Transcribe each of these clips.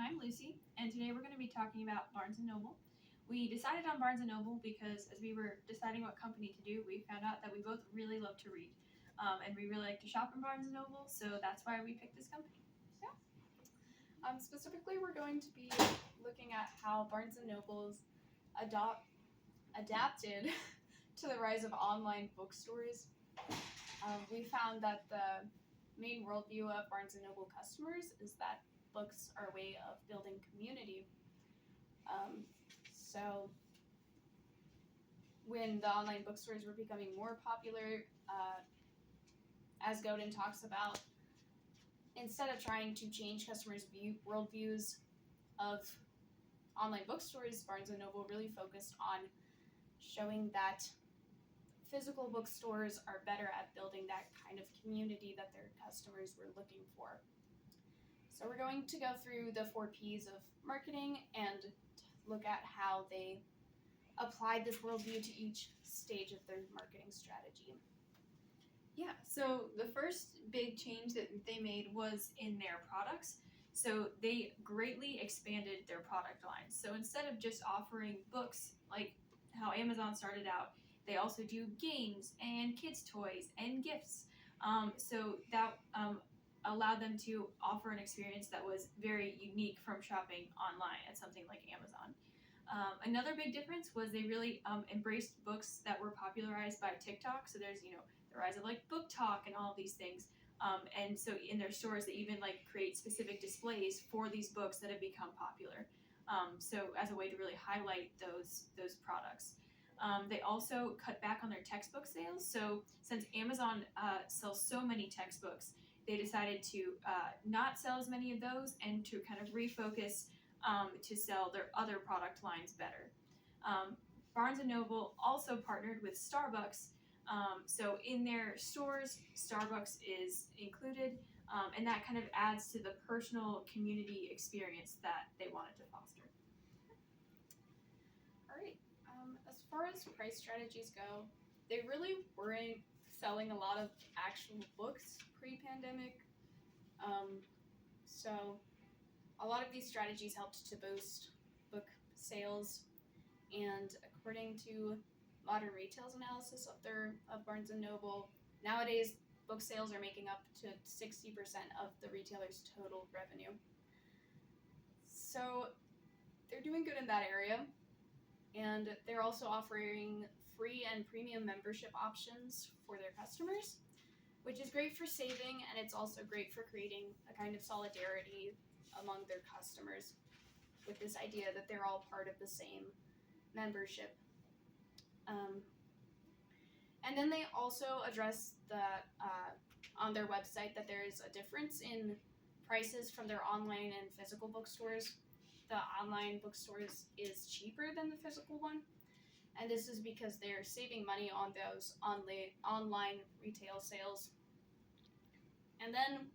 I'm Lucy, and today we're going to be talking about Barnes & Noble. We decided on Barnes & Noble because as we were deciding what company to do, we found out that we both really love to read, and we really like to shop in Barnes & Noble, so that's why we picked this company. Specifically, we're going to be looking at how Barnes & Noble's adapted to the rise of online bookstores. We found that the main worldview of Barnes & Noble customers is that books are a way of building community. So when the online bookstores were becoming more popular, as Godin talks about, instead of trying to change customers' worldviews of online bookstores, Barnes & Noble really focused on showing that physical bookstores are better at building that kind of community that their customers were looking for. So we're going to go through the 4 Ps of marketing and look at how they applied this worldview to each stage of their marketing strategy. Yeah, so the first big change that they made was in their products. So they greatly expanded their product lines. So instead of just offering books like how Amazon started out, they also do games and kids' toys and gifts. So that allowed them to offer an experience that was very unique from shopping online at something like Amazon. Another big difference was they really embraced books that were popularized by TikTok. So there's, the rise of like Book Talk and all of these things. And so in their stores, they even like create specific displays for these books that have become popular. So as a way to really highlight those products. They also cut back on their textbook sales. So since Amazon sells so many textbooks, they decided to not sell as many of those and to kind of refocus to sell their other product lines better. Barnes & Noble also partnered with Starbucks. So in their stores, Starbucks is included, and that kind of adds to the personal community experience that they wanted to foster. All right. As far as price strategies go, they really weren't selling a lot of actual books pre-pandemic. So a lot of these strategies helped to boost book sales, and according to Modern Retail's analysis of Barnes & Noble, nowadays book sales are making up to 60% of the retailer's total revenue. So they're doing good in that area, and they're also offering free and premium membership options for their customers, which is great for saving, and it's also great for creating a kind of solidarity among their customers with this idea that they're all part of the same membership. And then they also address that on their website that there is a difference in prices from their online and physical bookstores. The online bookstores is cheaper than the physical one, and this is because they're saving money on those online retail sales. And then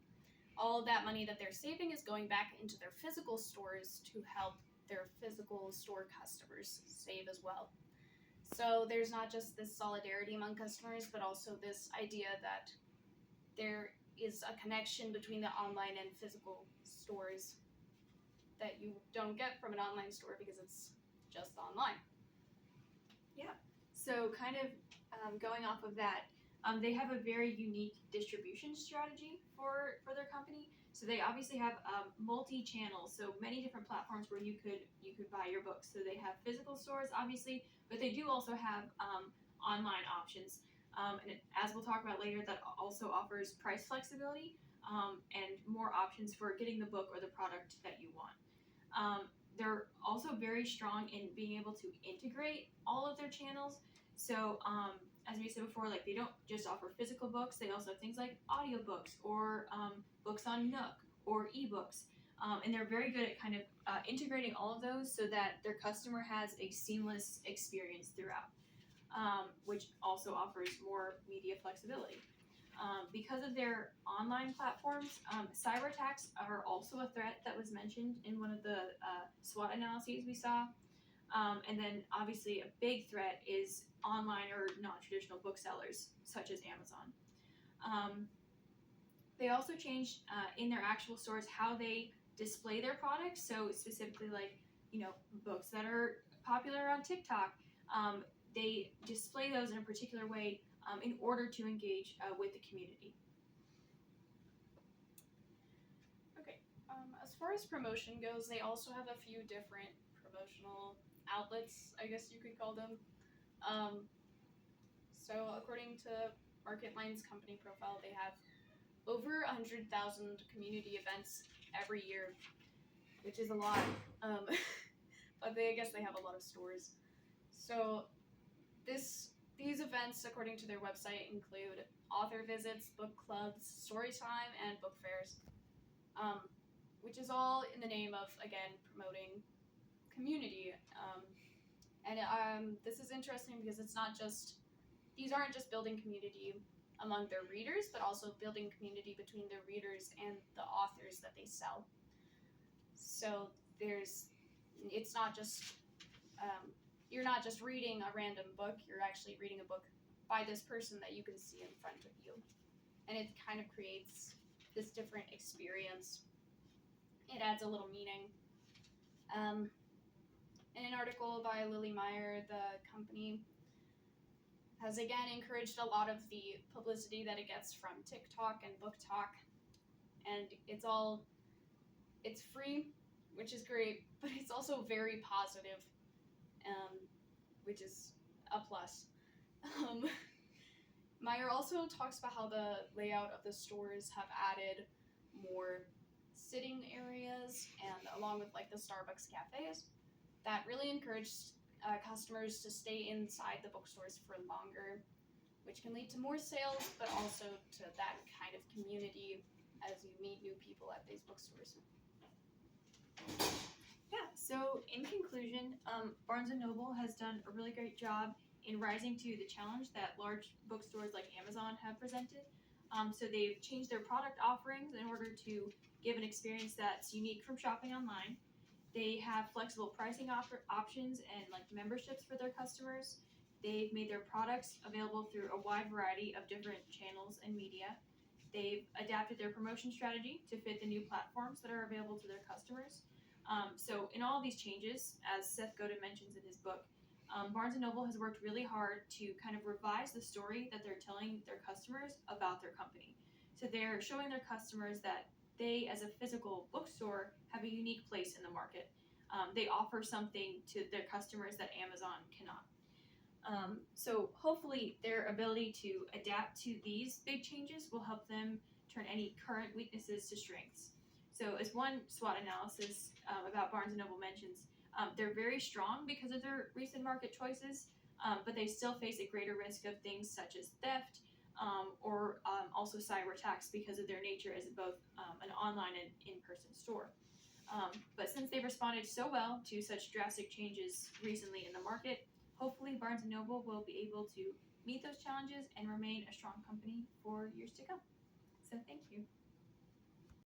all of that money that they're saving is going back into their physical stores to help their physical store customers save as well. So there's not just this solidarity among customers, but also this idea that there is a connection between the online and physical stores that you don't get from an online store because it's just online. Yeah. So kind of going off of that, they have a very unique distribution strategy for their company. So they obviously have multi-channels, so many different platforms where you could buy your books. So they have physical stores, obviously, but they do also have online options. And as we'll talk about later, that also offers price flexibility and more options for getting the book or the product that you want. They're also very strong in being able to integrate all of their channels. So as we said before, like they don't just offer physical books, they also have things like audiobooks or books on Nook or ebooks. And they're very good at kind of integrating all of those so that their customer has a seamless experience throughout, which also offers more media flexibility. Because of their online platforms, cyber attacks are also a threat that was mentioned in one of the SWOT analyses we saw. And then obviously a big threat is online or non-traditional booksellers such as Amazon. They also changed in their actual stores how they display their products. So specifically, like, books that are popular on TikTok, they display those in a particular way in order to engage with the community. Okay. As far as promotion goes, they also have a few different promotional outlets, I guess you could call them. So according to MarketLine's company profile, they have over 100,000 community events every year, which is a lot. But I guess they have a lot of stores. So these events, according to their website, include author visits, book clubs, story time, and book fairs, which is all in the name of, again, promoting community. And this is interesting because these aren't just building community among their readers, but also building community between their readers and the authors that they sell. So it's not just, you're not just reading a random book, you're actually reading a book by this person that you can see in front of you. And it kind of creates this different experience. It adds a little meaning. In an article by Lily Meyer, the company has again encouraged a lot of the publicity that it gets from TikTok and BookTok, and it's free, which is great, but it's also very positive, which is a plus. Meyer also talks about how the layout of the stores have added more sitting areas, and along with like the Starbucks cafes, that really encouraged customers to stay inside the bookstores for longer, which can lead to more sales, but also to that kind of community as you meet new people at these bookstores. Yeah, so in conclusion, Barnes & Noble has done a really great job in rising to the challenge that large bookstores like Amazon have presented. So they've changed their product offerings in order to give an experience that's unique from shopping online. They have flexible pricing options and like memberships for their customers. They've made their products available through a wide variety of different channels and media. They've adapted their promotion strategy to fit the new platforms that are available to their customers. So in all of these changes, as Seth Godin mentions in his book, Barnes & Noble has worked really hard to kind of revise the story that they're telling their customers about their company. So they're showing their customers that they, as a physical bookstore, have a unique place in the market. They offer something to their customers that Amazon cannot. So hopefully their ability to adapt to these big changes will help them turn any current weaknesses to strengths. So as one SWOT analysis about Barnes & Noble mentions, they're very strong because of their recent market choices, but they still face a greater risk of things such as theft or also cyber attacks because of their nature as both an online and in-person store. But since they've responded so well to such drastic changes recently in the market, hopefully Barnes & Noble will be able to meet those challenges and remain a strong company for years to come. So thank you.